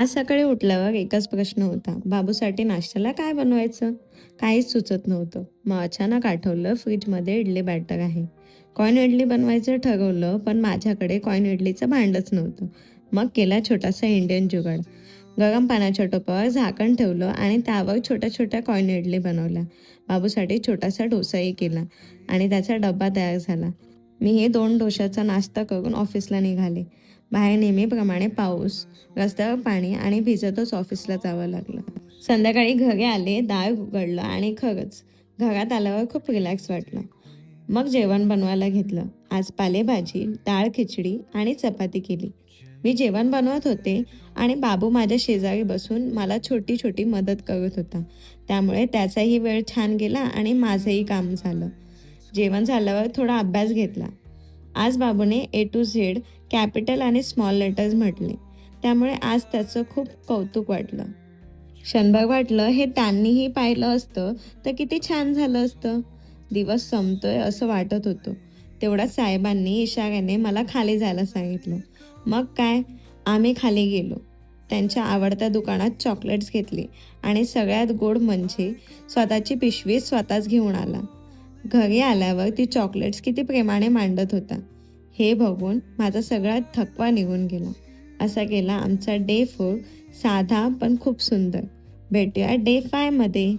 आज सकाळी उठल्यावर एकच प्रश्न होता. बाबूसाठी नाश्त्याला काय बनवायचं? काहीच सुचत नव्हतं. मग अचानक आठवलं फ्रीजमध्ये इडली बॅटर आहे. कॉईन इडली बनवायचं ठरवलं, पण माझ्याकडे कॉईन इडलीचं भांडच नव्हतं. मग केला छोटासा इंडियन जुगाड. गरम पाण्याच्या टोपावर झाकण ठेवलं आणि त्यावर छोट्या छोट्या कॉईन इडली बनवल्या. बाबूसाठी छोटासा डोसाही केला आणि त्याचा डब्बा तयार झाला. मी हे 2 डोशाचा नाश्ता करून ऑफिसला निघाले. बाहेर नेहमीप्रमाणे पाऊस, रस्त्यावर पाणी आणि भिजतच ऑफिसला जावं लागलं. संध्याकाळी घरी आले, दार उघडलं आणि खरंच घरात आल्यावर खूप रिलॅक्स वाटलं. मग जेवण बनवायला घेतलं. आज पालेभाजी, डाळ खिचडी आणि चपाती केली. मी जेवण बनवत होते आणि बाबू माझ्या शेजारी बसून मला छोटी छोटी मदत करत होता. त्यामुळे त्याचाही वेळ छान गेला आणि माझंही काम झालं. जेवण झाल्यावर थोडा अभ्यास घेतला. आज बाबूने ए टू झेड कॅपिटल आणि स्मॉल लेटर्स म्हटले. त्यामुळे आज त्याचं खूप कौतुक वाटलं. क्षणभर वाटलं हे त्यांनीही पाहिलं असतं तर किती छान झालं असतं. दिवस संपतोय असं वाटत होतं. तेवढ्यात साहेबांनी इशाऱ्याने मला खाली जायला सांगितलं. मग काय, आम्ही खाली गेलो. त्यांच्या आवडत्या दुकानात चॉकलेट्स घेतली आणि सगळ्यात गोड म्हणजे स्वतःची पिशवी स्वतःच घेऊन आला. घरी आल्यावर ती चॉकलेट्स किती प्रेमाने मांडत होता. हे बघून माझा सगळा थकवा निघून गेला. असा गेला आमचा डे 4, साधा पण खूप सुंदर. भेटूया डे 5 मध्ये.